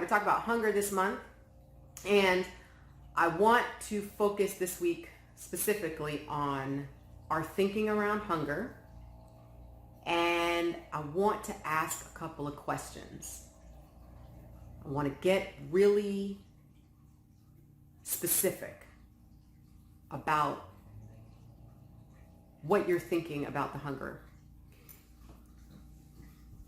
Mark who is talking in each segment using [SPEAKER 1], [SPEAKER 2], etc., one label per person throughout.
[SPEAKER 1] to talk about hunger this month. And I want to focus this week specifically on our thinking around hunger. And I want to ask a couple of questions. I want to get really specific about what you're thinking about the hunger.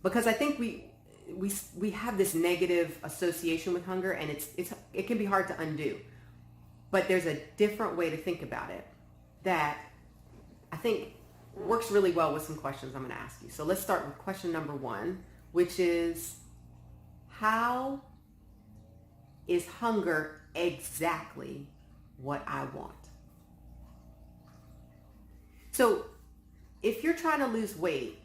[SPEAKER 1] Because I think we have this negative association with hunger, and it can be hard to undo. But there's a different way to think about it that I think works really well with some questions I'm going to ask you. So let's start with question number 1, which is, how is hunger exactly what I want? So if you're trying to lose weight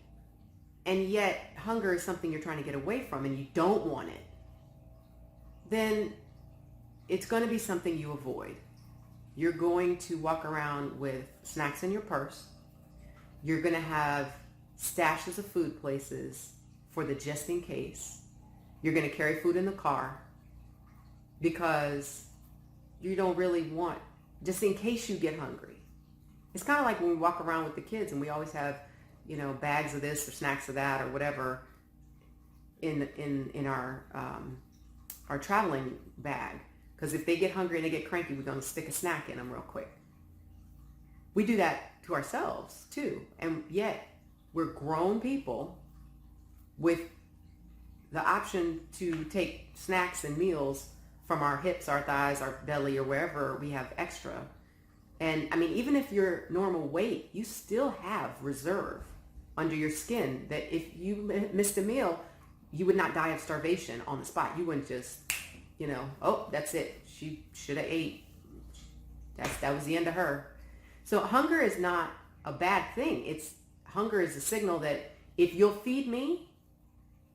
[SPEAKER 1] and yet hunger is something you're trying to get away from and you don't want it, then it's going to be something you avoid. You're going to walk around with snacks in your purse. You're going to have stashes of food places for the just in case. You're going to carry food in the car because you don't really want, just in case you get hungry. It's kind of like when we walk around with the kids and we always have, bags of this or snacks of that or whatever in our traveling bag. Because if they get hungry and they get cranky, we're going to stick a snack in them real quick. We do that to ourselves too. And yet we're grown people with the option to take snacks and meals from our hips, our thighs, our belly, or wherever we have extra. And I mean, even if you're normal weight, you still have reserve under your skin that if you missed a meal, you would not die of starvation on the spot. You wouldn't just, oh, that's it. She should have ate. That was the end of her. So hunger is not a bad thing. Hunger is a signal that if you'll feed me,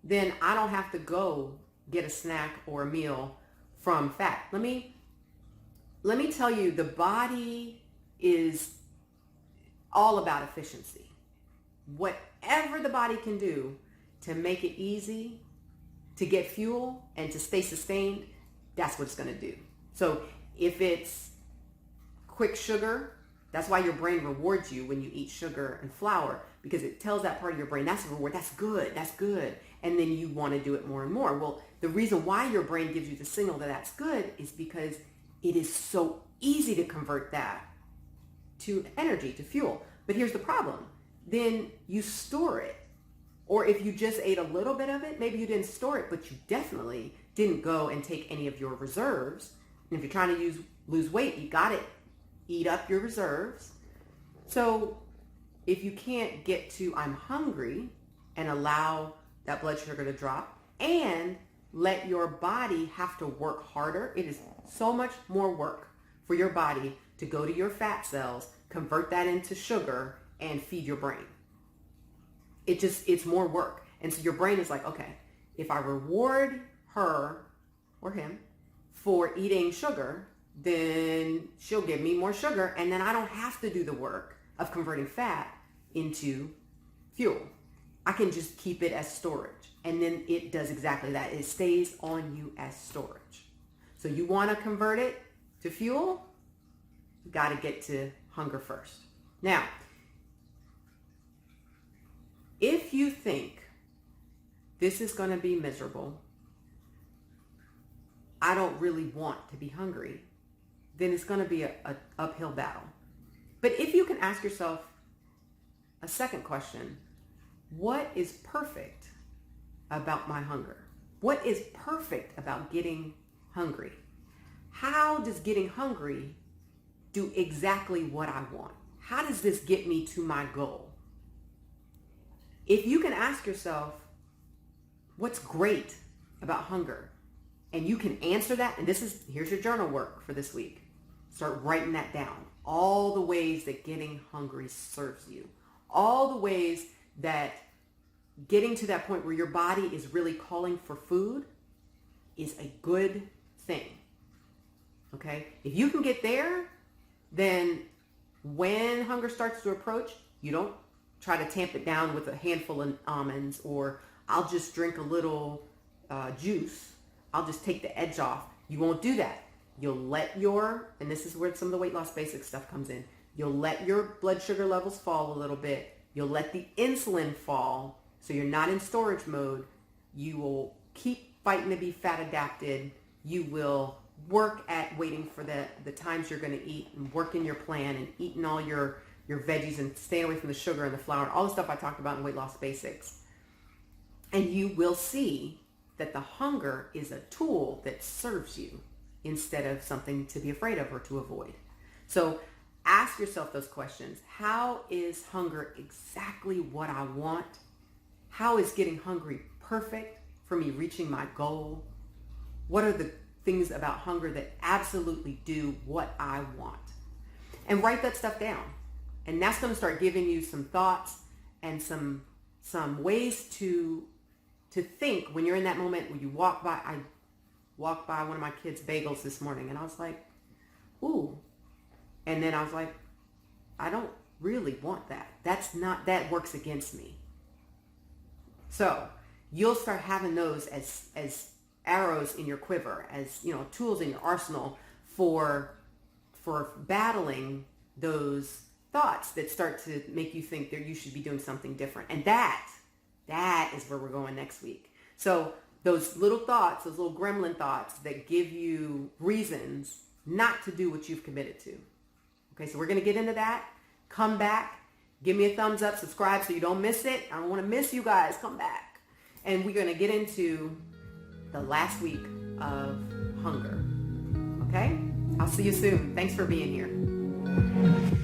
[SPEAKER 1] then I don't have to go get a snack or a meal from fat. Let me tell you, the body is all about efficiency. Whatever the body can do to make it easy to get fuel and to stay sustained, that's what it's going to do. So if it's quick sugar, that's why your brain rewards you when you eat sugar and flour, because it tells that part of your brain, that's a reward, that's good. And then you want to do it more and more. Well, the reason why your brain gives you the signal that that's good is because it is so easy to convert that to energy, to fuel. But here's the problem. Then you store it. Or if you just ate a little bit of it, maybe you didn't store it, but you definitely didn't go and take any of your reserves. And if you're trying to lose weight, you got to eat up your reserves. So if you can't get to I'm hungry and allow that blood sugar to drop and let your body have to work harder, it is so much more work for your body to go to your fat cells, convert that into sugar, and feed your brain. It's more work. And so your brain is like, okay, if I reward her or him for eating sugar, then she'll give me more sugar, and then I don't have to do the work of converting fat into fuel. I can just keep it as storage. And then it does exactly that. It stays on you as storage. So you want to convert it to fuel, you got to get to hunger first. Now, if you think this is going to be miserable, I don't really want to be hungry, then it's going to be an uphill battle. But if you can ask yourself a second question, what is perfect about my hunger? What is perfect about getting hungry? How does getting hungry do exactly what I want? How does this get me to my goal? If you can ask yourself, what's great about hunger? And you can answer that, and here's your journal work for this week. Start writing that down. All the ways that getting hungry serves you. All the ways that getting to that point where your body is really calling for food is a good thing. Okay? If you can get there, then when hunger starts to approach, you don't try to tamp it down with a handful of almonds, or I'll just drink a little juice. I'll just take the edge off. You won't do that. You'll let your, and this is where some of the weight loss basic stuff comes in. You'll let your blood sugar levels fall a little bit. You'll let the insulin fall, so you're not in storage mode. You will keep fighting to be fat adapted. You will work at waiting for the times you're going to eat and working your plan and eating all your veggies and staying away from the sugar and the flour and all the stuff I talked about in weight loss basics. And you will see that the hunger is a tool that serves you instead of something to be afraid of or to avoid. So ask yourself those questions. How is hunger exactly what I want? How is getting hungry perfect for me reaching my goal? What are the things about hunger that absolutely do what I want? And write that stuff down. And that's going to start giving you some thoughts and some ways to think when you're in that moment when you walk by. I walked by one of my kids' bagels this morning and I was like, ooh. And then I was like, I don't really want that. That works against me. So you'll start having those as arrows in your quiver, as, you know, tools in your arsenal for battling those thoughts that start to make you think that you should be doing something different. And that is where we're going next week. So those little thoughts, those little gremlin thoughts that give you reasons not to do what you've committed to. Okay, so we're going to get into that. Come back. Give me a thumbs up. Subscribe so you don't miss it. I don't want to miss you guys. Come back. And we're going to get into the last week of hunger. Okay? I'll see you soon. Thanks for being here.